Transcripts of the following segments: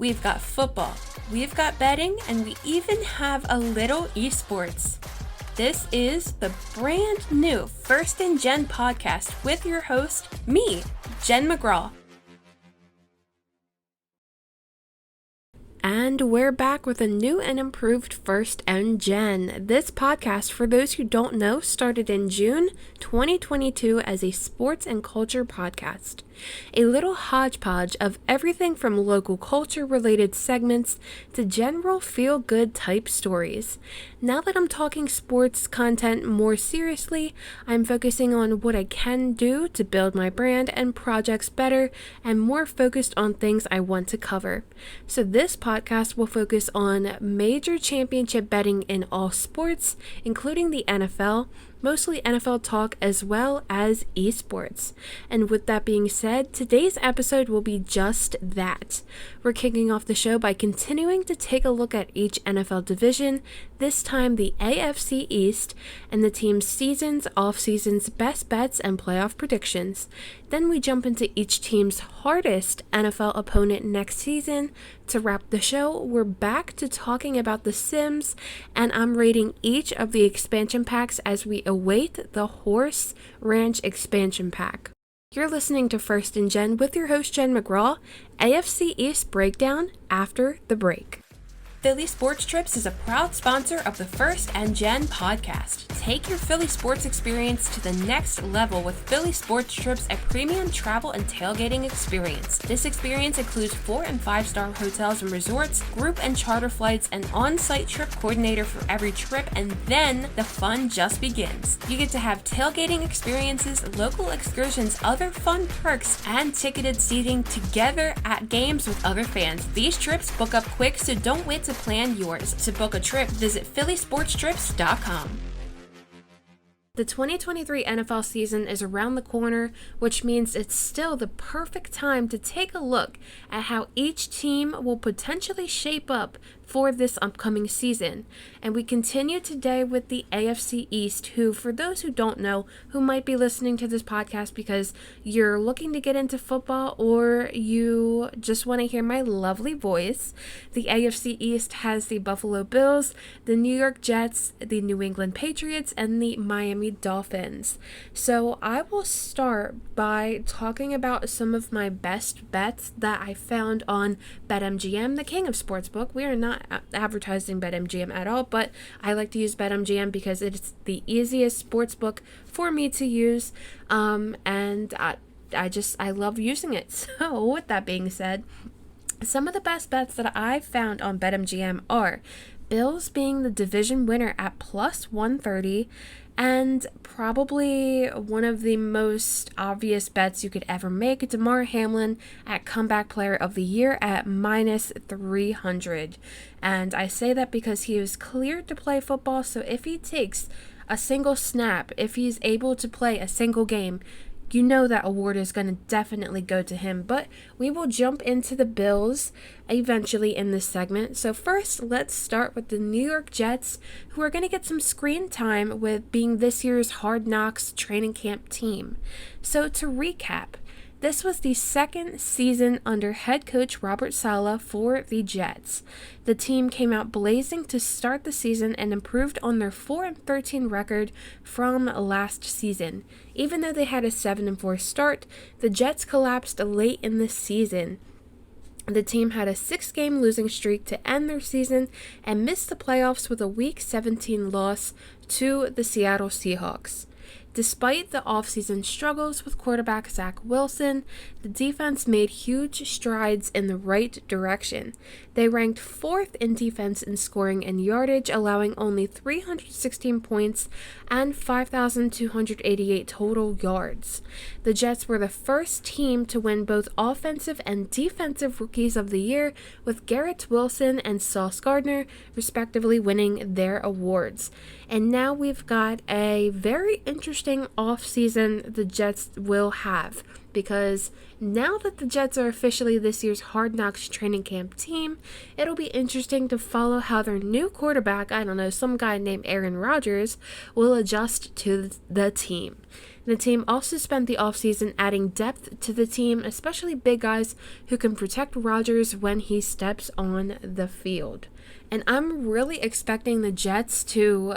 We've got football, we've got betting, and we even have a little esports. This is the brand new First Jenn podcast with your host, me, Jenn McGraw. And we're back with a new and improved First Jenn. This podcast, for those who don't know, started in June 2022 as a sports and culture podcast. A little hodgepodge of everything from local culture-related segments to general feel-good type stories. Now that I'm talking sports content more seriously, I'm focusing on what I can do to build my brand and projects better and more focused on things I want to cover. So this podcast will focus on major championship betting in all sports, including the NFL, mostly NFL talk as well as esports. And with that being said, today's episode will be just that. We're kicking off the show by continuing to take a look at each NFL division, this time the AFC East, and the team's seasons, off-seasons, best bets, and playoff predictions. Then we jump into each team's hardest NFL opponent next season. To wrap the show, we're back to talking about the Sims, and I'm rating each of the expansion packs as we await the Horse Ranch expansion pack. You're listening to First Jenn with your host Jenn McGraw. AFC East breakdown after the break. Philly Sports Trips is a proud sponsor of the First Jenn podcast. Take your Philly sports experience to the next level with Philly Sports Trips, a premium travel and tailgating experience. This experience includes 4- and 5-star hotels and resorts, group and charter flights, an on-site trip coordinator for every trip, and then the fun just begins. You get to have tailgating experiences, local excursions, other fun perks, and ticketed seating together at games with other fans. These trips book up quick, so don't wait to plan yours. To book a trip, visit phillysportstrips.com. The 2023 NFL season is around the corner, which means it's still the perfect time to take a look at how each team will potentially shape up for this upcoming season. And we continue today with the AFC East, who, for those who don't know, who might be listening to this podcast because you're looking to get into football or you just want to hear my lovely voice, the AFC East has the Buffalo Bills, the New York Jets, the New England Patriots, and the Miami Dolphins. So I will start by talking about some of my best bets that I found on BetMGM, the king of sportsbook. We are not advertising BetMGM at all, but I like to use BetMGM because it's the easiest sportsbook for me to use, and I love using it. So with that being said, some of the best bets that I've found on BetMGM are Bills being the division winner at plus 130, and probably one of the most obvious bets you could ever make, Damar Hamlin at comeback player of the year at minus 300. And I say that because he was cleared to play football, so if he takes a single snap, if he's able to play a single game, you know that award is going to definitely go to him. But we will jump into the Bills eventually in this segment. So first, let's start with the New York Jets, who are going to get some screen time with being this year's Hard Knocks training camp team. So to recap, this was the second season under head coach Robert Saleh for the Jets. The team came out blazing to start the season and improved on their 4-13 record from last season. Even though they had a 7-4 start, the Jets collapsed late in the season. The team had a 6-game losing streak to end their season and missed the playoffs with a Week 17 loss to the Seattle Seahawks. Despite the offseason struggles with quarterback Zach Wilson, the defense made huge strides in the right direction. They ranked 4th in defense in scoring and yardage, allowing only 316 points and 5,288 total yards. The Jets were the first team to win both offensive and defensive rookies of the year, with Garrett Wilson and Sauce Gardner respectively winning their awards. And now we've got a very interesting offseason the Jets will have, because now that the Jets are officially this year's Hard Knocks training camp team, it'll be interesting to follow how their new quarterback, I don't know, some guy named Rodgers, will adjust to the team. The team also spent the offseason adding depth to the team, especially big guys who can protect Rodgers when he steps on the field. And I'm really expecting the Jets to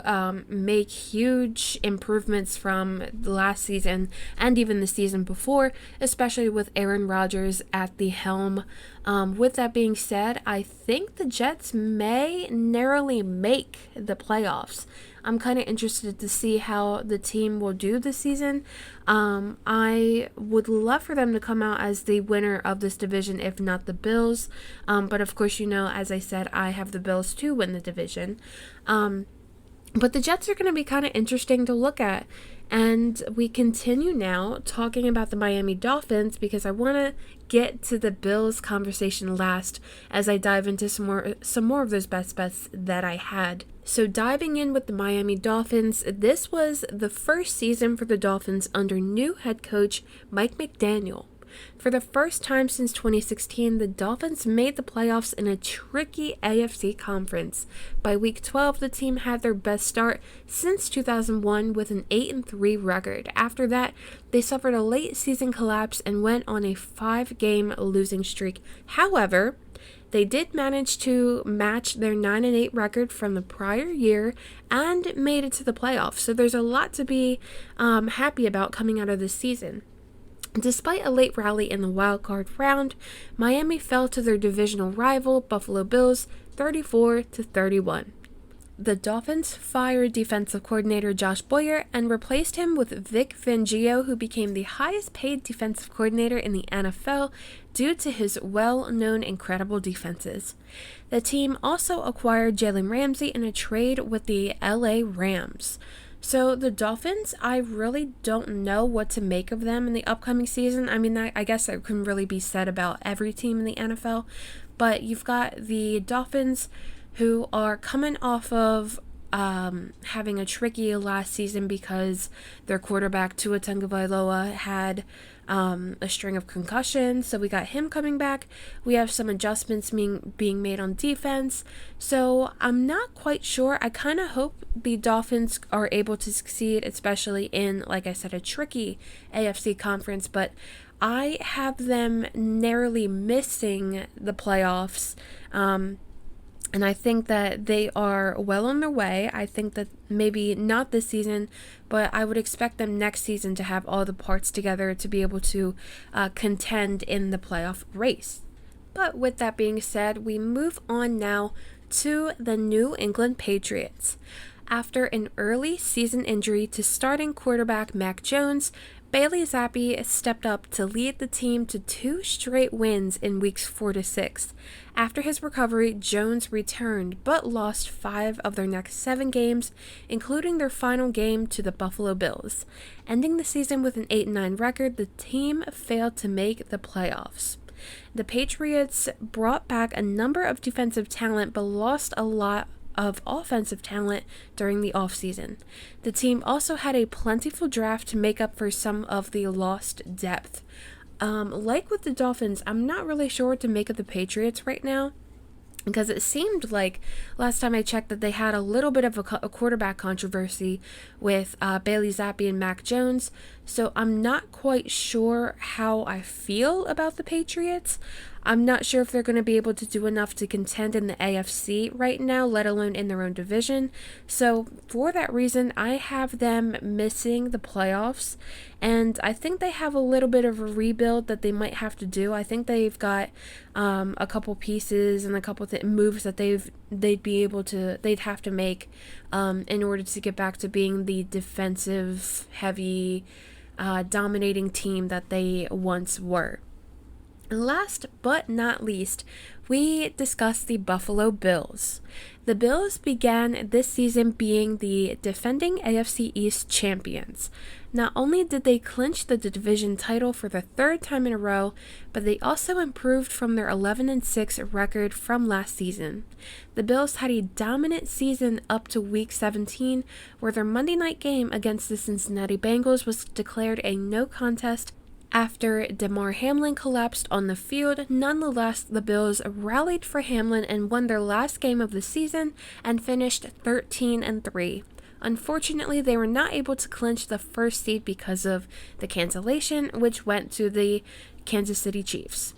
make huge improvements from the last season and even the season before, especially with Rodgers at the helm. With that being said, I think the Jets may narrowly make the playoffs. I'm kind of interested to see how the team will do this season. I would love for them to come out as the winner of this division, if not the Bills. But of course, as I said, I have the Bills to win the division. But the Jets are going to be kind of interesting to look at. And we continue now talking about the Miami Dolphins, because I want to get to the Bills conversation last as I dive into some more of those best bets that I had. So diving in with the Miami Dolphins, this was the first season for the Dolphins under new head coach Mike McDaniel. For the first time since 2016, the Dolphins made the playoffs in a tricky AFC conference. By week 12, the team had their best start since 2001 with an 8-3 record. After that, they suffered a late season collapse and went on a 5-game losing streak. However, they did manage to match their 9-8 record from the prior year and made it to the playoffs. So there's a lot to be happy about coming out of this season. Despite a late rally in the wild card round, Miami fell to their divisional rival, Buffalo Bills, 34-31. The Dolphins fired defensive coordinator Josh Boyer and replaced him with Vic Fangio, who became the highest paid defensive coordinator in the NFL due to his well-known incredible defenses. The team also acquired Jalen Ramsey in a trade with the LA Rams. So the Dolphins, I really don't know what to make of them in the upcoming season. I mean, I guess that can really be said about every team in the NFL. But you've got the Dolphins, who are coming off of having a tricky last season because their quarterback, Tua Tagovailoa, had a string of concussions. So we got him coming back. We have some adjustments being made on defense. So I'm not quite sure. I kind of hope the Dolphins are able to succeed, especially in, like I said, a tricky AFC conference. But I have them narrowly missing the playoffs. And I think that they are well on their way. I think that maybe not this season, but I would expect them next season to have all the parts together to be able to contend in the playoff race. But with that being said, we move on now to the New England Patriots. After an early season injury to starting quarterback Mac Jones, Bailey Zappi stepped up to lead the team to 2 straight wins in weeks 4 to 6. After his recovery, Jones returned but lost 5 of their next 7 games, including their final game to the Buffalo Bills. Ending the season with an 8-9 record, the team failed to make the playoffs. The Patriots brought back a number of defensive talent but lost a lot of offensive talent during the offseason. The team also had a plentiful draft to make up for some of the lost depth. Like with the Dolphins, I'm not really sure what to make of the Patriots right now, because it seemed like last time I checked that they had a little bit of a quarterback controversy with Bailey Zappi and Mac Jones. So I'm not quite sure how I feel about the Patriots. I'm not sure if they're going to be able to do enough to contend in the AFC right now, let alone in their own division. So for that reason, I have them missing the playoffs. And I think they have a little bit of a rebuild that they might have to do. I think they've got a couple pieces and a couple moves that they'd have to make in order to get back to being the defensive heavy dominating team that they once were. Last but not least, we discussed the Buffalo Bills. The Bills began this season being the defending AFC East champions. Not only did they clinch the division title for the third time in a row, but they also improved from their 11-6 record from last season. The Bills had a dominant season up to Week 17, where their Monday night game against the Cincinnati Bengals was declared a no contest after Damar Hamlin collapsed on the field. Nonetheless, the Bills rallied for Hamlin and won their last game of the season and finished 13-3. Unfortunately, they were not able to clinch the first seed because of the cancellation, which went to the Kansas City Chiefs.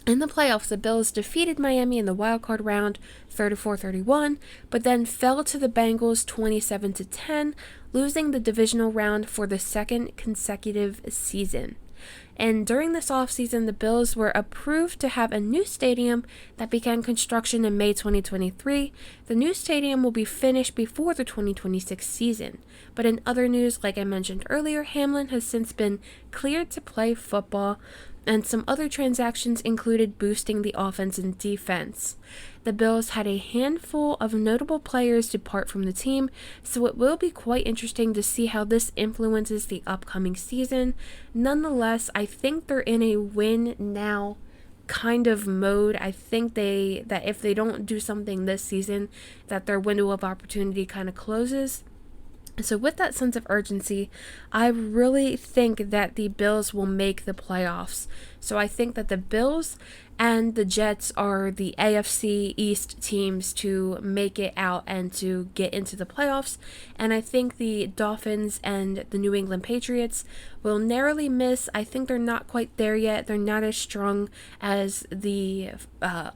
In the playoffs, the Bills defeated Miami in the wildcard round 34-31, but then fell to the Bengals 27-10, losing the divisional round for the second consecutive season. And during this offseason, the Bills were approved to have a new stadium that began construction in May 2023. The new stadium will be finished before the 2026 season. But in other news, like I mentioned earlier, Hamlin has since been cleared to play football, and some other transactions included boosting the offense and defense. The Bills had a handful of notable players depart from the team, so it will be quite interesting to see how this influences the upcoming season. Nonetheless, I think they're in a win now kind of mode. I think that if they don't do something this season, that their window of opportunity kind of closes. So with that sense of urgency, I really think that the Bills will make the playoffs. So I think that the Bills and the Jets are the AFC East teams to make it out and to get into the playoffs. And I think the Dolphins and the New England Patriots will narrowly miss. I think they're not quite there yet. They're not as strong as the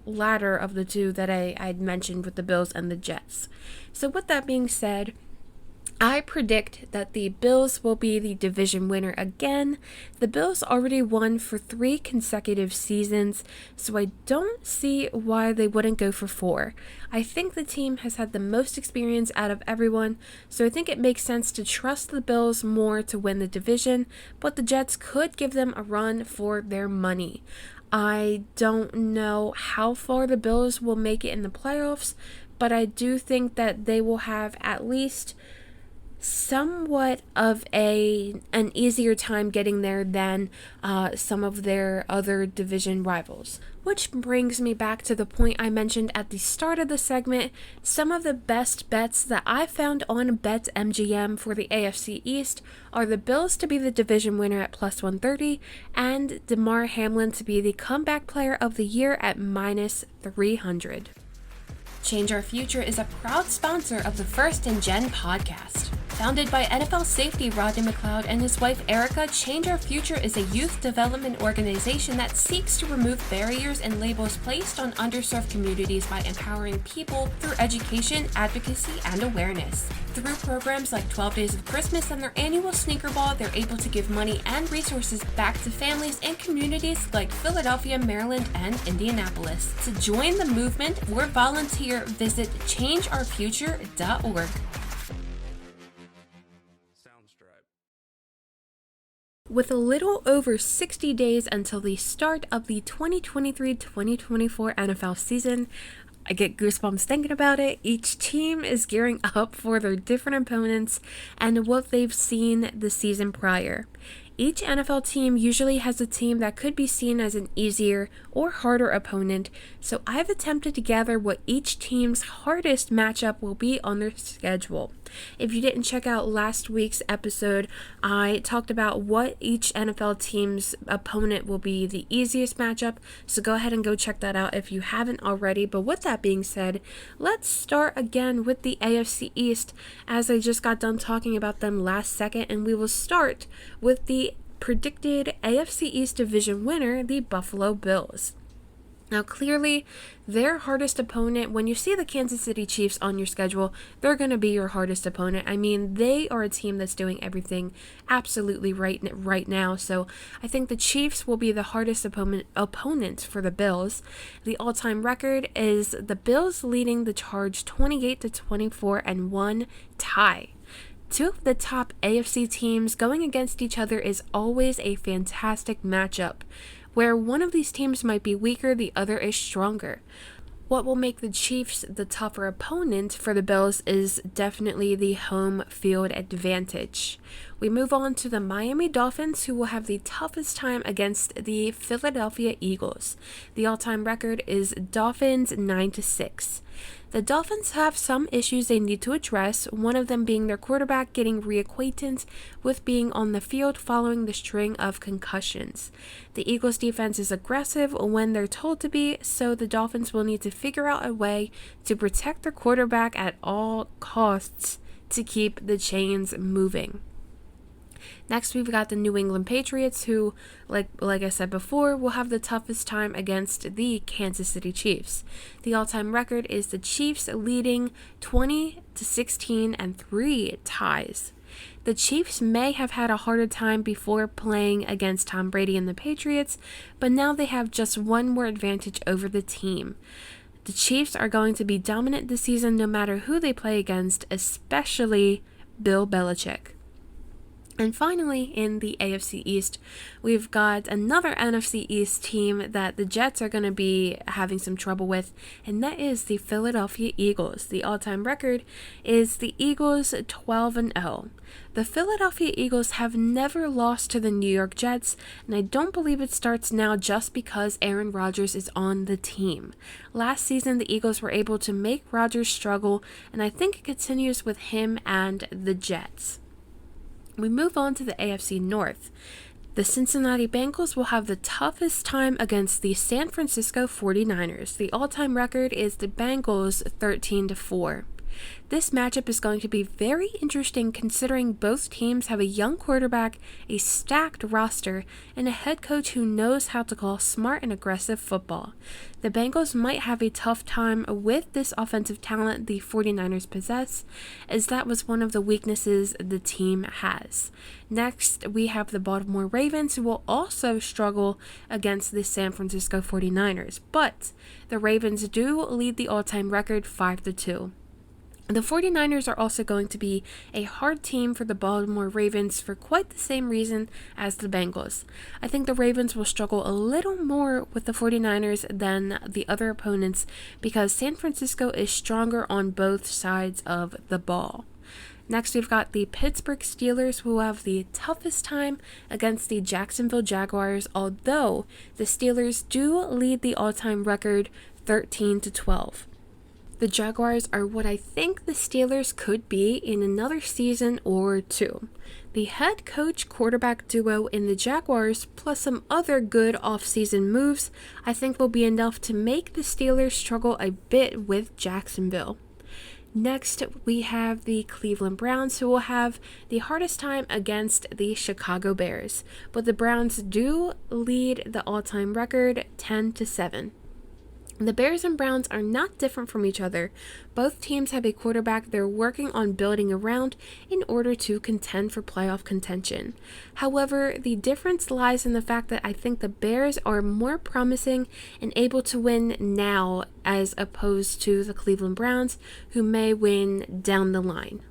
latter of the two that I'd mentioned with the Bills and the Jets. So with that being said, I predict that the Bills will be the division winner again. The Bills already won for 3 consecutive seasons, so I don't see why they wouldn't go for 4. I think the team has had the most experience out of everyone, so I think it makes sense to trust the Bills more to win the division, but the Jets could give them a run for their money. I don't know how far the Bills will make it in the playoffs, but I do think that they will have at least somewhat of an easier time getting there than some of their other division rivals. Which brings me back to the point I mentioned at the start of the segment. Some of the best bets that I found on BetMGM for the AFC East are the Bills to be the division winner at plus 130 and Damar Hamlin to be the comeback player of the year at minus 300. Change Our Future is a proud sponsor of the First Jenn podcast. Founded by NFL safety Rodney McLeod and his wife Erica, Change Our Future is a youth development organization that seeks to remove barriers and labels placed on underserved communities by empowering people through education, advocacy, and awareness. Through programs like 12 Days of Christmas and their annual Sneaker Ball, they're able to give money and resources back to families and communities like Philadelphia, Maryland, and Indianapolis. To join the movement or volunteer, visit changeourfuture.org. With a little over 60 days until the start of the 2023-2024 NFL season, I get goosebumps thinking about it. Each team is gearing up for their different opponents and what they've seen the season prior. Each NFL team usually has a team that could be seen as an easier or harder opponent, so I've attempted to gather what each team's hardest matchup will be on their schedule. If you didn't check out last week's episode, I talked about what each NFL team's opponent will be the easiest matchup, so go ahead and go check that out if you haven't already. But with that being said, let's start again with the AFC East, as I just got done talking about them last second, and we will start with the predicted AFC East division winner, the Buffalo Bills. Now, clearly, their hardest opponent, when you see the Kansas City Chiefs on your schedule, they're going to be your hardest opponent. I mean, they are a team that's doing everything absolutely right now. So I think the Chiefs will be the hardest opponent for the Bills. The all-time record is the Bills leading the charge 28-24 and 1 tie. Two of the top AFC teams going against each other is always a fantastic matchup. Where one of these teams might be weaker, the other is stronger. What will make the Chiefs the tougher opponent for the Bills is definitely the home field advantage. We move on to the Miami Dolphins, who will have the toughest time against the Philadelphia Eagles. The all-time record is Dolphins 9-6. The Dolphins have some issues they need to address, one of them being their quarterback getting reacquainted with being on the field following the string of concussions. The Eagles' defense is aggressive when they're told to be, so the Dolphins will need to figure out a way to protect their quarterback at all costs to keep the chains moving. Next, we've got the New England Patriots, who, like I said before, will have the toughest time against the Kansas City Chiefs. The all-time record is the Chiefs leading 20-16 and 3 ties. The Chiefs may have had a harder time before playing against Tom Brady and the Patriots, but now they have just one more advantage over the team. The Chiefs are going to be dominant this season no matter who they play against, especially Bill Belichick. And finally, in the AFC East, we've got another NFC East team that the Jets are going to be having some trouble with, and that is the Philadelphia Eagles. The all-time record is the Eagles 12-0. The Philadelphia Eagles have never lost to the New York Jets, and I don't believe it starts now just because Aaron Rodgers is on the team. Last season, the Eagles were able to make Rodgers struggle, and I think it continues with him and the Jets. We move on to the AFC North. The Cincinnati Bengals will have the toughest time against the San Francisco 49ers. The all-time record is the Bengals 13-4. This matchup is going to be very interesting considering both teams have a young quarterback, a stacked roster, and a head coach who knows how to call smart and aggressive football. The Bengals might have a tough time with this offensive talent the 49ers possess, as that was one of the weaknesses the team has. Next, we have the Baltimore Ravens, who will also struggle against the San Francisco 49ers, but the Ravens do lead the all-time record 5-2. The 49ers are also going to be a hard team for the Baltimore Ravens for quite the same reason as the Bengals. I think the Ravens will struggle a little more with the 49ers than the other opponents because San Francisco is stronger on both sides of the ball. Next, we've got the Pittsburgh Steelers, who have the toughest time against the Jacksonville Jaguars, although the Steelers do lead the all-time record 13-12. The Jaguars are what I think the Steelers could be in another season or two. The head coach quarterback duo in the Jaguars, plus some other good off-season moves, I think will be enough to make the Steelers struggle a bit with Jacksonville. Next, we have the Cleveland Browns, who will have the hardest time against the Chicago Bears, but the Browns do lead the all-time record 10-7. The Bears and Browns are not different from each other. Both teams have a quarterback they're working on building around in order to contend for playoff contention. However, the difference lies in the fact that I think the Bears are more promising and able to win now as opposed to the Cleveland Browns, who may win down the line.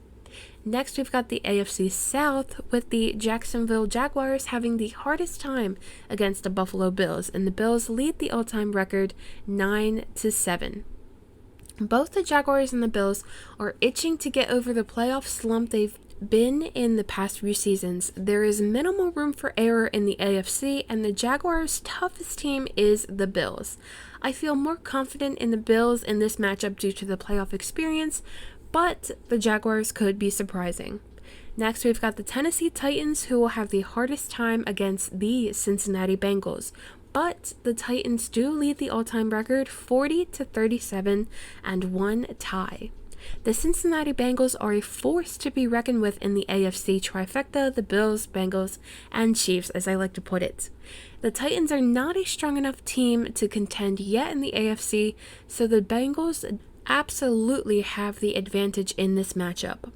Next, we've got the AFC South, with the Jacksonville Jaguars having the hardest time against the Buffalo Bills, and the Bills lead the all-time record 9-7. Both the Jaguars and the Bills are itching to get over the playoff slump they've been in the past few seasons. There is minimal room for error in the AFC, and the Jaguars' toughest team is the Bills. I feel more confident in the Bills in this matchup due to the playoff experience, but the Jaguars could be surprising. Next, we've got the Tennessee Titans, who will have the hardest time against the Cincinnati Bengals. But the Titans do lead the all-time record 40-37 and 1 tie. The Cincinnati Bengals are a force to be reckoned with in the AFC trifecta, the Bills, Bengals, and Chiefs, as I like to put it. The Titans are not a strong enough team to contend yet in the AFC, so the Bengals absolutely have the advantage in this matchup.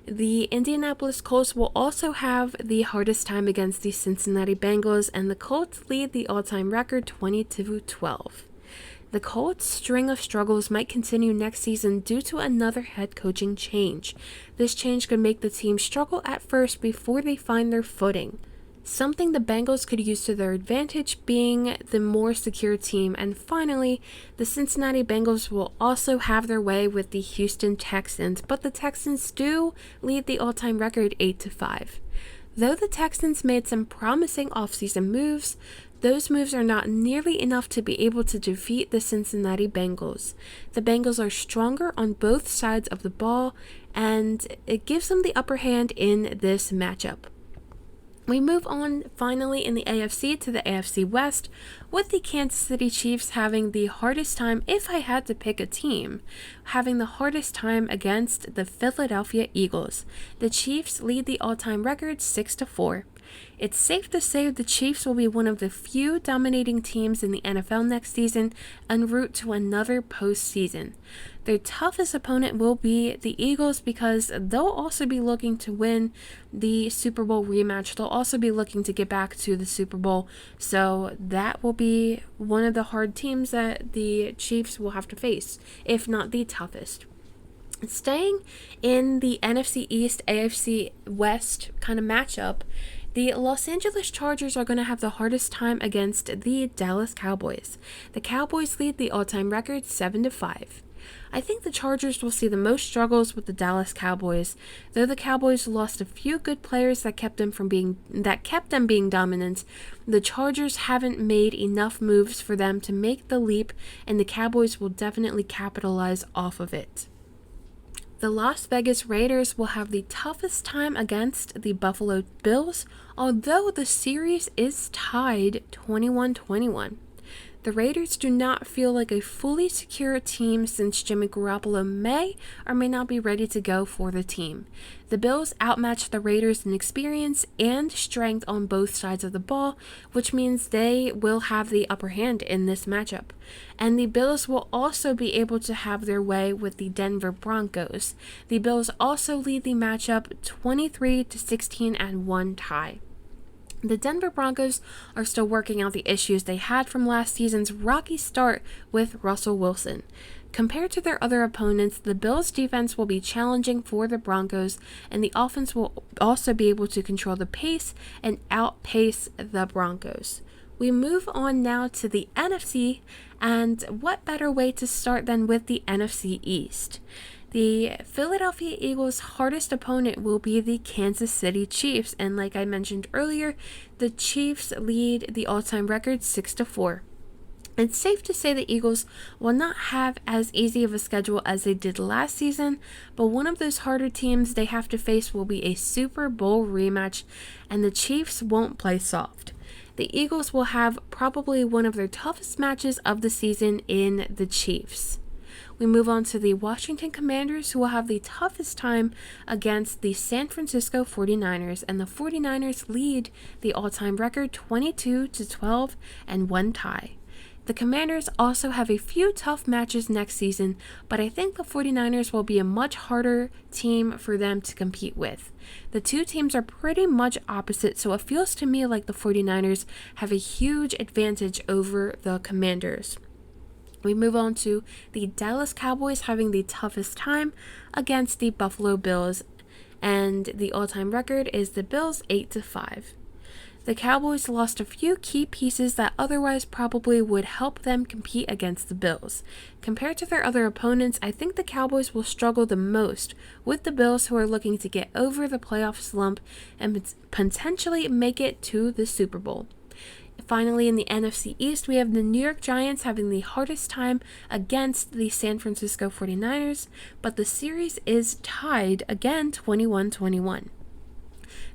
The Indianapolis Colts will also have the hardest time against the Cincinnati Bengals, and the Colts lead the all-time record 20-12. The Colts' string of struggles might continue next season due to another head coaching change. This change could make the team struggle at first before they find their footing, something the Bengals could use to their advantage, being the more secure team. And finally, the Cincinnati Bengals will also have their way with the Houston Texans, but the Texans do lead the all-time record 8-5. Though the Texans made some promising offseason moves, those moves are not nearly enough to be able to defeat the Cincinnati Bengals. The Bengals are stronger on both sides of the ball, and it gives them the upper hand in this matchup. We move on finally in the AFC to the AFC West, with the Kansas City Chiefs having the hardest time, if I had to pick a team, having the hardest time against the Philadelphia Eagles. The Chiefs lead the all-time record 6-4. It's safe to say the Chiefs will be one of the few dominating teams in the NFL next season en route to another postseason. Their toughest opponent will be the Eagles because they'll also be looking to win the Super Bowl rematch. They'll also be looking to get back to the Super Bowl. So that will be one of the hard teams that the Chiefs will have to face, if not the toughest. Staying in the NFC East, AFC West kind of matchup, the Los Angeles Chargers are going to have the hardest time against the Dallas Cowboys. The Cowboys lead the all-time record 7-5. I think the Chargers will see the most struggles with the Dallas Cowboys. Though the Cowboys lost a few good players that kept them being dominant, the Chargers haven't made enough moves for them to make the leap, and the Cowboys will definitely capitalize off of it. The Las Vegas Raiders will have the toughest time against the Buffalo Bills, although the series is tied 21-21. The Raiders do not feel like a fully secure team since Jimmy Garoppolo may or may not be ready to go for the team. The Bills outmatch the Raiders in experience and strength on both sides of the ball, which means they will have the upper hand in this matchup. And the Bills will also be able to have their way with the Denver Broncos. The Bills also lead the matchup 23-16 and 1 tie. The Denver Broncos are still working out the issues they had from last season's rocky start with Russell Wilson. Compared to their other opponents, the Bills' defense will be challenging for the Broncos, and the offense will also be able to control the pace and outpace the Broncos. We move on now to the NFC, and what better way to start than with the NFC East? The Philadelphia Eagles' hardest opponent will be the Kansas City Chiefs, and like I mentioned earlier, the Chiefs lead the all-time record 6-4. It's safe to say the Eagles will not have as easy of a schedule as they did last season, but one of those harder teams they have to face will be a Super Bowl rematch, and the Chiefs won't play soft. The Eagles will have probably one of their toughest matches of the season in the Chiefs. We move on to the Washington Commanders, who will have the toughest time against the San Francisco 49ers, and the 49ers lead the all-time record 22-12 and 1 tie. The Commanders also have a few tough matches next season, but I think the 49ers will be a much harder team for them to compete with. The two teams are pretty much opposite, so it feels to me like the 49ers have a huge advantage over the Commanders. We move on to the Dallas Cowboys having the toughest time against the Buffalo Bills, and the all-time record is the Bills 8-5. The Cowboys lost a few key pieces that otherwise probably would help them compete against the Bills. Compared to their other opponents, I think the Cowboys will struggle the most with the Bills, who are looking to get over the playoff slump and potentially make it to the Super Bowl. Finally, in the NFC East, we have the New York Giants having the hardest time against the San Francisco 49ers, but the series is tied again 21-21.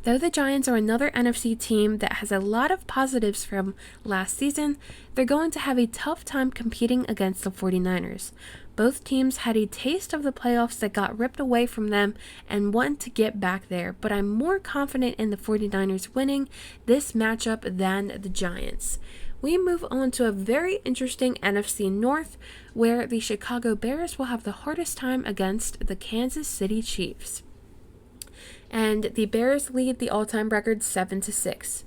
Though the Giants are another NFC team that has a lot of positives from last season, they're going to have a tough time competing against the 49ers. Both teams had a taste of the playoffs that got ripped away from them and want to get back there, but I'm more confident in the 49ers winning this matchup than the Giants. We move on to a very interesting NFC North, where the Chicago Bears will have the hardest time against the Kansas City Chiefs. And the Bears lead the all-time record 7-6.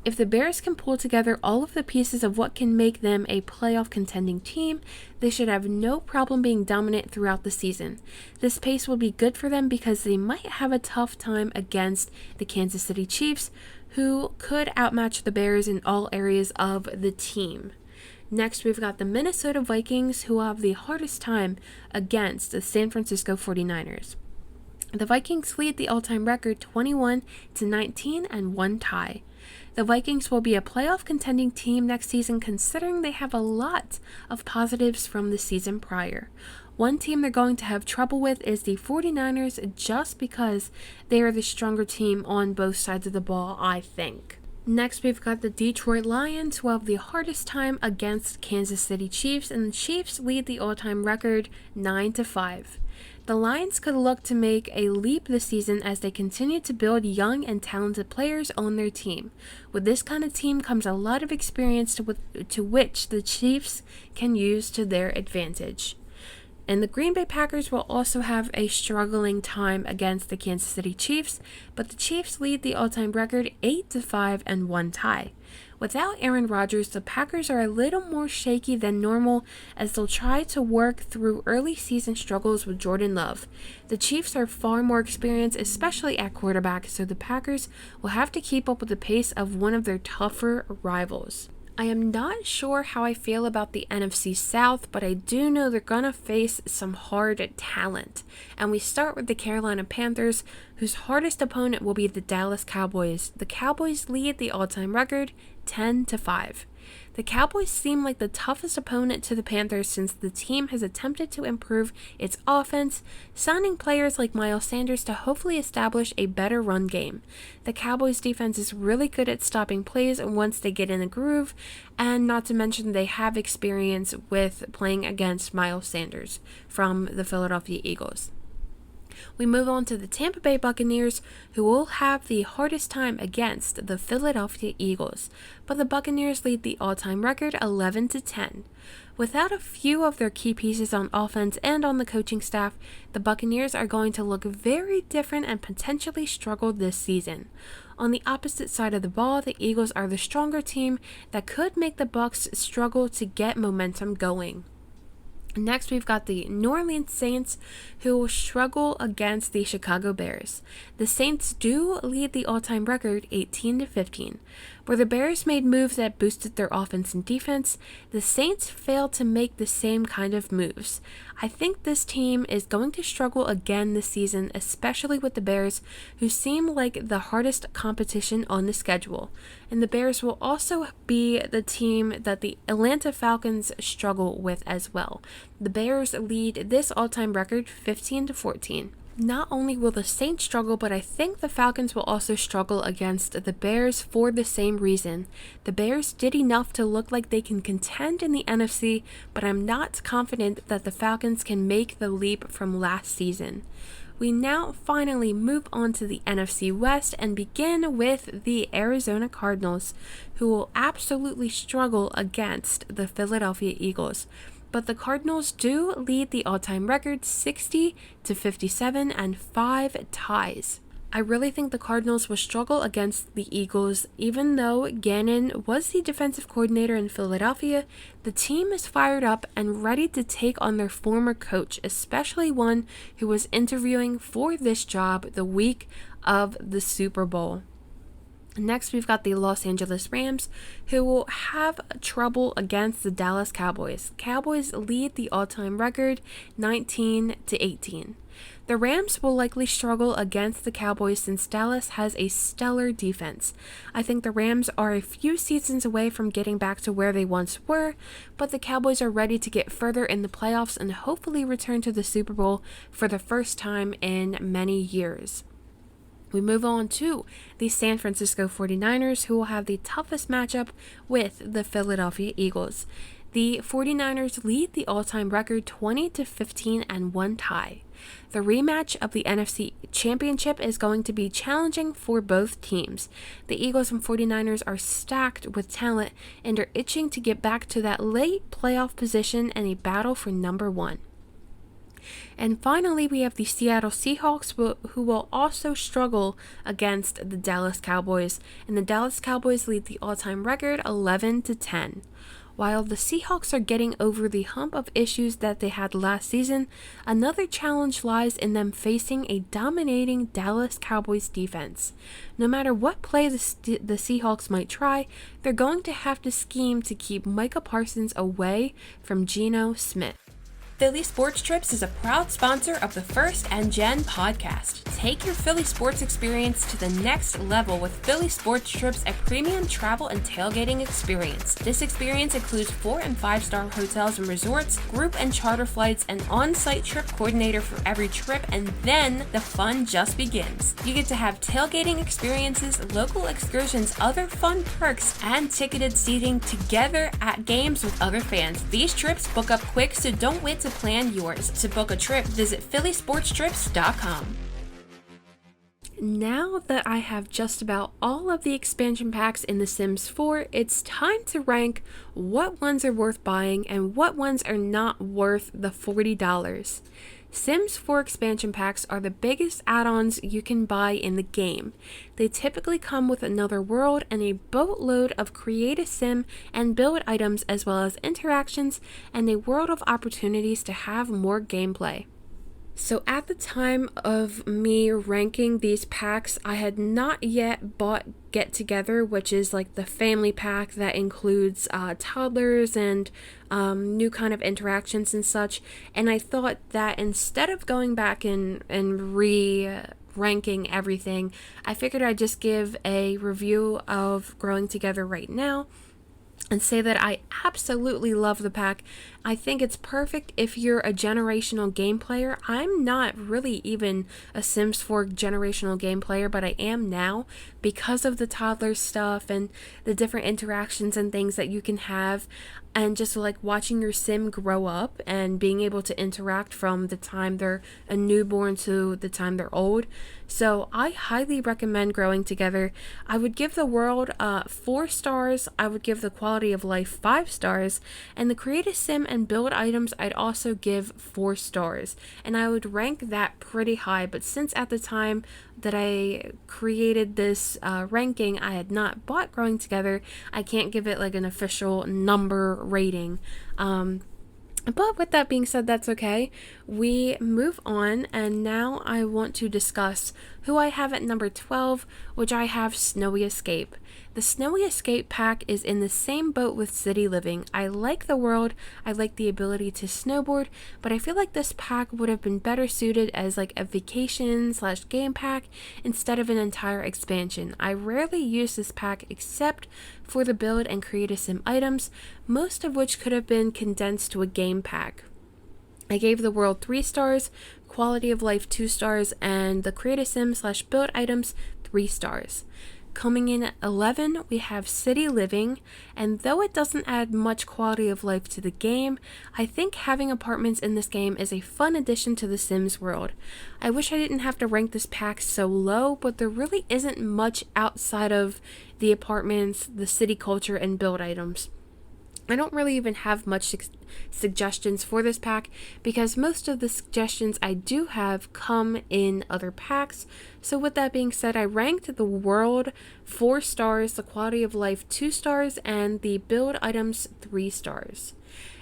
If the Bears can pull together all of the pieces of what can make them a playoff contending team, they should have no problem being dominant throughout the season. This pace will be good for them because they might have a tough time against the Kansas City Chiefs, who could outmatch the Bears in all areas of the team. Next, we've got the Minnesota Vikings, who will have the hardest time against the San Francisco 49ers. The Vikings lead the all-time record 21-19 and one tie. The Vikings will be a playoff contending team next season considering they have a lot of positives from the season prior. One team they're going to have trouble with is the 49ers just because they are the stronger team on both sides of the ball, I think. Next, we've got the Detroit Lions, who have the hardest time against Kansas City Chiefs, and the Chiefs lead the all-time record 9-5. The Lions could look to make a leap this season as they continue to build young and talented players on their team. With this kind of team comes a lot of experience to which the Chiefs can use to their advantage. And the Green Bay Packers will also have a struggling time against the Kansas City Chiefs, but the Chiefs lead the all-time record 8-5 and one tie. Without Aaron Rodgers, the Packers are a little more shaky than normal as they'll try to work through early season struggles with Jordan Love. The Chiefs are far more experienced, especially at quarterback, so the Packers will have to keep up with the pace of one of their tougher rivals. I am not sure how I feel about the NFC South, but I do know they're going to face some hard talent. And we start with the Carolina Panthers, whose hardest opponent will be the Dallas Cowboys. The Cowboys lead the all-time record 10-5. The Cowboys seem like the toughest opponent to the Panthers since the team has attempted to improve its offense, signing players like Miles Sanders to hopefully establish a better run game. The Cowboys defense is really good at stopping plays once they get in a groove, and not to mention they have experience with playing against Miles Sanders from the Philadelphia Eagles. We move on to the Tampa Bay Buccaneers, who will have the hardest time against the Philadelphia Eagles, but the Buccaneers lead the all-time record 11-10. Without a few of their key pieces on offense and on the coaching staff, the Buccaneers are going to look very different and potentially struggle this season. On the opposite side of the ball, the Eagles are the stronger team that could make the Bucs struggle to get momentum going. Next, we've got the New Orleans Saints, who will struggle against the Chicago Bears. The Saints do lead the all-time record 18-15. Where the Bears made moves that boosted their offense and defense, the Saints failed to make the same kind of moves. I think this team is going to struggle again this season, especially with the Bears, who seem like the hardest competition on the schedule. And the Bears will also be the team that the Atlanta Falcons struggle with as well. The Bears lead this all-time record 15-14. Not only will the Saints struggle, but I think the Falcons will also struggle against the Bears for the same reason. The Bears did enough to look like they can contend in the NFC, but I'm not confident that the Falcons can make the leap from last season. We now finally move on to the NFC West and begin with the Arizona Cardinals, who will absolutely struggle against the Philadelphia Eagles. But the Cardinals do lead the all-time record 60-57 and 5 ties. I really think the Cardinals will struggle against the Eagles. Even though Gannon was the defensive coordinator in Philadelphia, the team is fired up and ready to take on their former coach, especially one who was interviewing for this job the week of the Super Bowl. Next, we've got the Los Angeles Rams, who will have trouble against the Dallas Cowboys. Cowboys lead the all-time record 19-18. The Rams will likely struggle against the Cowboys since Dallas has a stellar defense. I think the Rams are a few seasons away from getting back to where they once were, but the Cowboys are ready to get further in the playoffs and hopefully return to the Super Bowl for the first time in many years. We move on to the San Francisco 49ers, who will have the toughest matchup with the Philadelphia Eagles. The 49ers lead the all-time record 20-15 and 1 tie. The rematch of the NFC Championship is going to be challenging for both teams. The Eagles and 49ers are stacked with talent and are itching to get back to that late playoff position and a battle for number 1. And finally, we have the Seattle Seahawks, who will also struggle against the Dallas Cowboys, and the Dallas Cowboys lead the all-time record 11-10. While the Seahawks are getting over the hump of issues that they had last season, another challenge lies in them facing a dominating Dallas Cowboys defense. No matter what play the Seahawks might try, they're going to have to scheme to keep Micah Parsons away from Geno Smith. Philly Sports Trips is a proud sponsor of the First and Jenn podcast. Take your Philly sports experience to the next level with Philly Sports Trips, a premium travel and tailgating experience. This experience includes 4- and 5-star hotels and resorts, group and charter flights, an on-site trip coordinator for every trip, and then the fun just begins. You get to have tailgating experiences, local excursions, other fun perks, and ticketed seating together at games with other fans. These trips book up quick, so don't wait to plan yours. To book a trip, visit phillysportstrips.com. Now that I have just about all of the expansion packs in The Sims 4, it's time to rank what ones are worth buying and what ones are not worth the $40. Sims 4 expansion packs are the biggest add-ons you can buy in the game. They typically come with another world and a boatload of create a sim and build items, as well as interactions and a world of opportunities to have more gameplay. So at the time of me ranking these packs, I had not yet bought Get Together, which is like the family pack that includes toddlers and new kind of interactions and such. And I thought that instead of going back and ranking everything, I figured I'd just give a review of Growing Together right now and say that I absolutely love the pack. I think it's perfect if you're a generational game player. I'm not really even a Sims 4 generational game player, but I am now because of the toddler stuff and the different interactions and things that you can have, and just like watching your sim grow up and being able to interact from the time they're a newborn to the time they're old. So I highly recommend Growing Together. I would give the world 4 stars. I would give the quality of life 5 stars, and the create a sim and build items I'd also give 4 stars, and I would rank that pretty high. But since at the time that I created this ranking I had not bought Growing Together, I can't give it like an official number rating. But with that being said, that's okay. We move on, and now I want to discuss who I have at number 12, which I have Snowy Escape. The Snowy Escape pack is in the same boat with City Living. I like the world, I like the ability to snowboard, but I feel like this pack would have been better suited as like a vacation/game pack instead of an entire expansion. I rarely use this pack except for the build and create a sim items, most of which could have been condensed to a game pack. I gave the world 3 stars, quality of life 2 stars, and the create a sim/build items 3 stars. Coming in at 11, we have City Living, and though it doesn't add much quality of life to the game, I think having apartments in this game is a fun addition to the Sims world. I wish I didn't have to rank this pack so low, but there really isn't much outside of the apartments, the city culture, and build items. I don't really even have much suggestions for this pack because most of the suggestions I do have come in other packs. So with that being said, I ranked the world 4 stars, the quality of life 2 stars, and the build items 3 stars.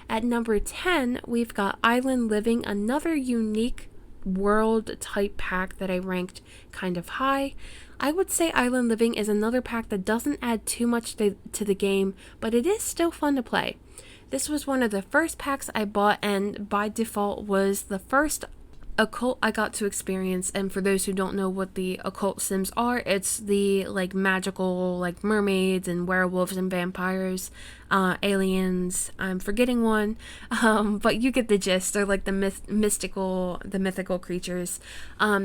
At number 10, we've got Island Living, another unique world type pack that I ranked kind of high. I would say Island Living is another pack that doesn't add too much to the game, but it is still fun to play. This was one of the first packs I bought, and by default was the first occult I got to experience. And for those who don't know what the occult sims are, it's the like magical like mermaids and werewolves and vampires, aliens, I'm forgetting one, but you get the gist. They're like the mythical creatures.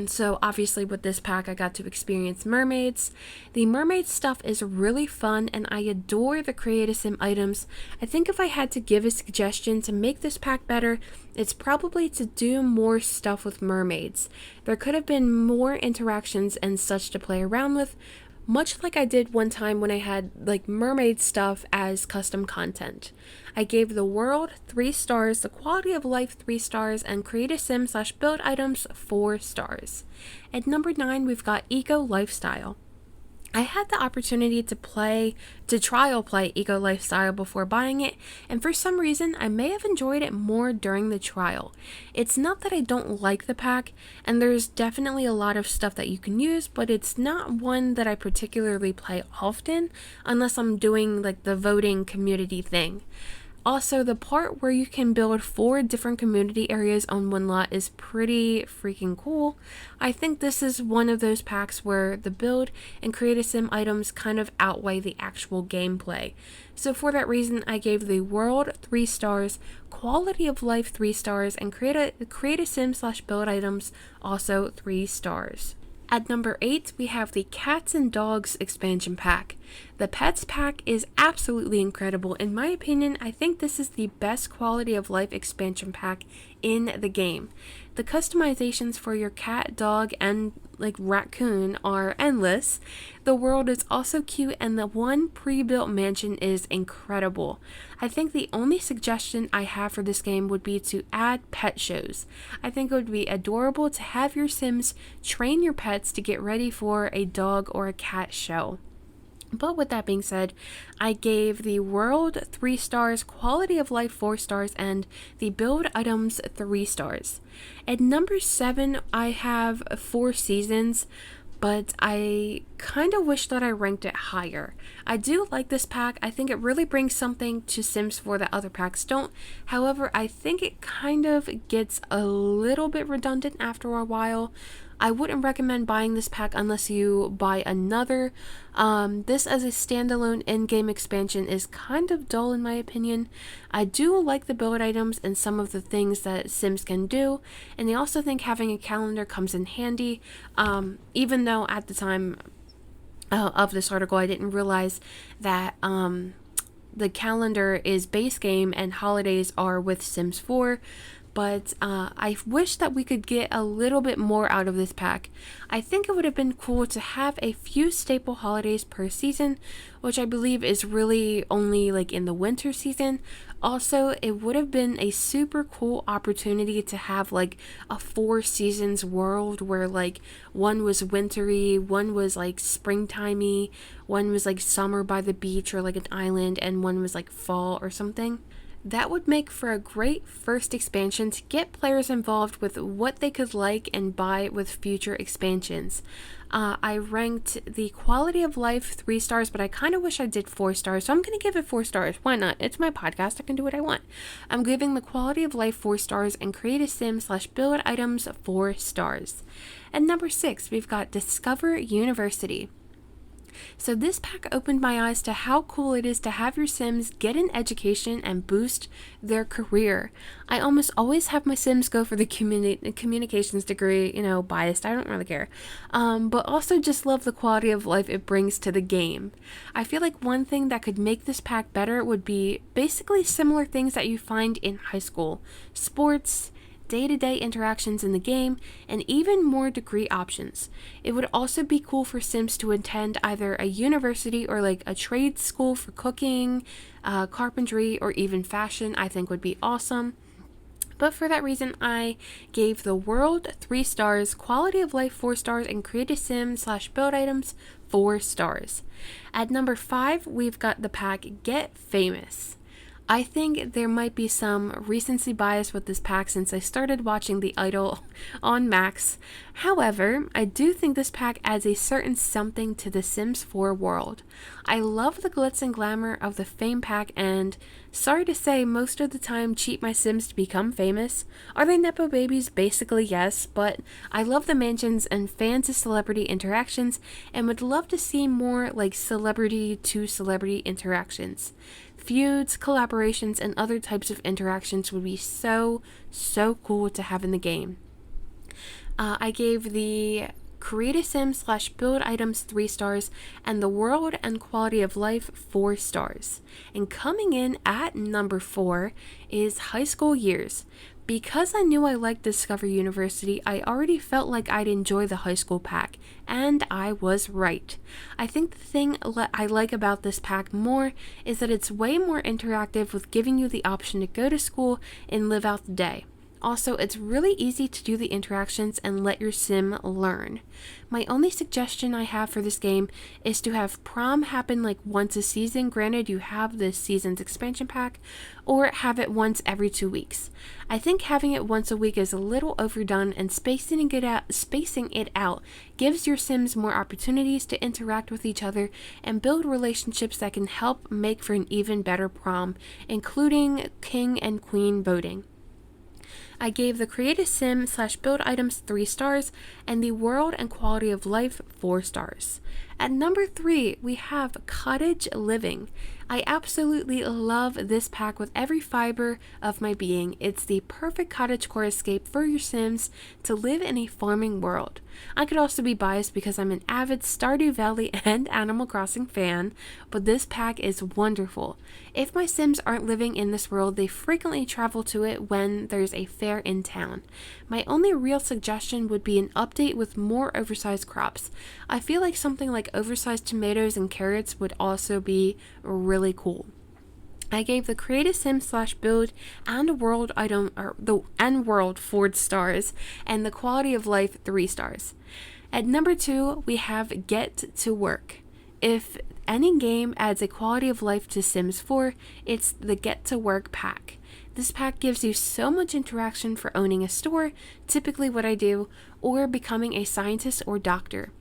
So obviously with this pack I got to experience mermaids. The mermaid stuff is really fun, and I adore the create a sim items. I think if I had to give a suggestion to make this pack better, it's probably to do more stuff with mermaids. There could have been more interactions and such to play around with, much like I did one time when I had like mermaid stuff as custom content. I gave the world 3 stars, the quality of life 3 stars, and create a sim/build items 4 stars. At number 9, we've got Eco Lifestyle. I had the opportunity to trial play Eco Lifestyle before buying it, and for some reason I may have enjoyed it more during the trial. It's not that I don't like the pack, and there's definitely a lot of stuff that you can use, but it's not one that I particularly play often unless I'm doing like the voting community thing. Also, the part where you can build 4 different community areas on one lot is pretty freaking cool. I think this is one of those packs where the build and create a sim items kind of outweigh the actual gameplay. So for that reason, I gave the world 3 stars, quality of life 3 stars, and create a sim / build items also 3 stars. At number 8, we have the Cats and Dogs expansion pack. The Pets pack is absolutely incredible. In my opinion, I think this is the best quality of life expansion pack in the game. The customizations for your cat, dog, and raccoon are endless. The world is also cute, and the one pre-built mansion is incredible. I think the only suggestion I have for this game would be to add pet shows. I think it would be adorable to have your Sims train your pets to get ready for a dog or a cat show. But with that being said, I gave the world 3 stars, quality of life 4 stars, and the build items 3 stars. At number 7, I have 4 seasons, but I kind of wish that I ranked it higher. I do like this pack. I think it really brings something to Sims 4 that other packs don't. However, I think it kind of gets a little bit redundant after a while. I wouldn't recommend buying this pack unless you buy another. This as a standalone in-game expansion is kind of dull in my opinion. I do like the build items and some of the things that Sims can do, and I also think having a calendar comes in handy, even though at the time of this article I didn't realize that the calendar is base game and holidays are with Sims 4. But I wish that we could get a little bit more out of this pack. I think it would have been cool to have a few staple holidays per season, which I believe is really only in the winter season. Also, it would have been a super cool opportunity to have a 4 seasons world where one was wintry, one was springtimey, one was summer by the beach or an island, and one was fall or something. That would make for a great first expansion to get players involved with what they could like and buy with future expansions. I ranked the quality of life 3 stars, but I kind of wish I did 4 stars, so I'm going to give it 4 stars. Why not? It's my podcast. I can do what I want. I'm giving the quality of life 4 stars and create a sim / build items 4 stars. At number 6, we've got Discover University. So this pack opened my eyes to how cool it is to have your Sims get an education and boost their career. I almost always have my Sims go for the communications degree, biased, I don't really care. But also just love the quality of life it brings to the game. I feel like one thing that could make this pack better would be basically similar things that you find in high school. Sports, day-to-day interactions in the game, and even more degree options. It would also be cool for Sims to attend either a university or a trade school for cooking, carpentry, or even fashion. I think would be awesome. But for that reason, I gave the world 3 stars, quality of life 4 stars, and create a sim / build items 4 stars. At number 5, we've got the pack Get Famous. I think there might be some recency bias with this pack since I started watching The Idol on Max. However, I do think this pack adds a certain something to the Sims 4 world. I love the glitz and glamour of the fame pack, and sorry to say, most of the time cheat my Sims to become famous. Are they Nepo babies? Basically yes, but I love the mansions and fans of celebrity interactions and would love to see more celebrity to celebrity interactions. Feuds, collaborations, and other types of interactions would be so cool to have in the game. I gave the create a sim / build items 3 stars and the world and quality of life 4 stars. And coming in at number 4 is high school years. Because I knew I liked Discover University, I already felt like I'd enjoy the high school pack, and I was right. I think the thing I like about this pack more is that it's way more interactive with giving you the option to go to school and live out the day. Also, it's really easy to do the interactions and let your sim learn. My only suggestion I have for this game is to have prom happen like once a season, granted you have this season's expansion pack, or have it once every 2 weeks. I think having it once a week is a little overdone, and spacing it out gives your sims more opportunities to interact with each other and build relationships that can help make for an even better prom, including king and queen voting. I gave the Create a Sim / build items 3 stars and the world and quality of life 4 stars. At number 3, we have Cottage Living. I absolutely love this pack with every fiber of my being. It's the perfect cottagecore escape for your Sims to live in a farming world. I could also be biased because I'm an avid Stardew Valley and Animal Crossing fan, but this pack is wonderful. If my Sims aren't living in this world, they frequently travel to it when there's a fair in town. My only real suggestion would be an update with more oversized crops. I feel like something like oversized tomatoes and carrots would also be really cool. I gave the Create a Sim / build and world item and world 4 stars and the quality of life 3 stars. At number 2, we have Get to Work. If any game adds a quality of life to Sims 4, it's the Get to Work pack. This pack gives you so much interaction for owning a store, typically what I do, or becoming a scientist or doctor.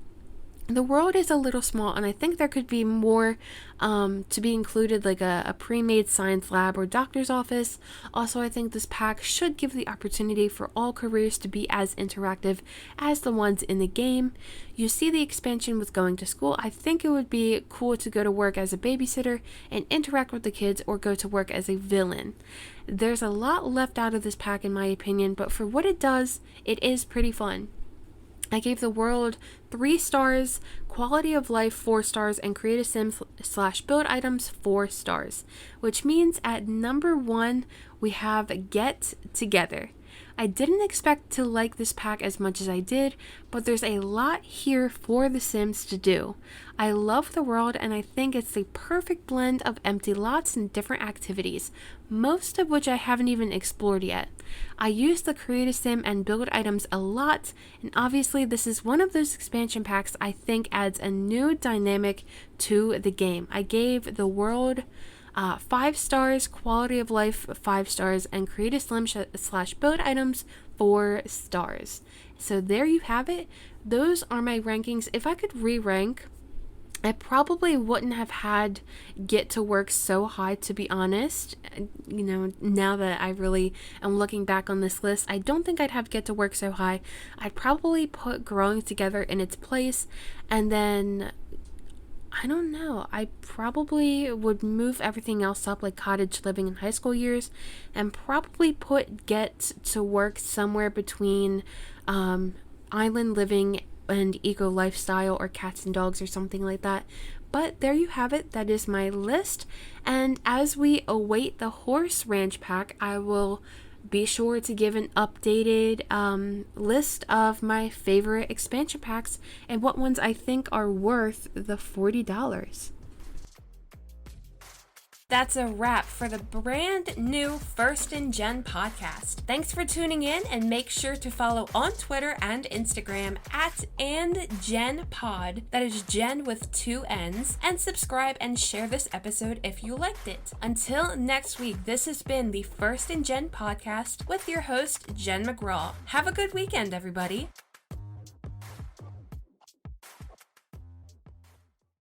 The world is a little small, and I think there could be more to be included, like a pre-made science lab or doctor's office. Also, I think this pack should give the opportunity for all careers to be as interactive as the ones in the game. You see the expansion with going to school. I think it would be cool to go to work as a babysitter and interact with the kids, or go to work as a villain. There's a lot left out of this pack in my opinion, but for what it does, it is pretty fun. I gave the world 3 stars, quality of life 4 stars, and Create a Sim / build items 4 stars, which means at number 1 we have Get Together. I didn't expect to like this pack as much as I did, but there's a lot here for the Sims to do. I love the world, and I think it's the perfect blend of empty lots and different activities, most of which I haven't even explored yet. I use the Create a Sim and build items a lot, and obviously this is one of those expansion packs I think adds a new dynamic to the game. I gave the world 5 stars, quality of life 5 stars, and Create a Sim / build items 4 stars. So there you have it. Those are my rankings. If I could re-rank, I probably wouldn't have had Get to Work so high, to be honest. You know, now that I really am looking back on this list, I don't think I'd have Get to Work so high. I'd probably put Growing Together in its place, and then I don't know, I probably would move everything else up, like Cottage Living in high school years, and probably put Get to Work somewhere between Island Living and Eco Lifestyle, or Cats and Dogs, or something like that. But there you have it. That is my list. And as we await the Horse Ranch pack, I will be sure to give an updated list of my favorite expansion packs and what ones I think are worth the $40. That's a wrap for the brand new First Jenn podcast. Thanks for tuning in, and make sure to follow on Twitter and Instagram at @JennPod, that is Jen with 2 N's, and subscribe and share this episode if you liked it. Until next week, this has been the First Jenn podcast with your host, Jenn McGraw. Have a good weekend, everybody.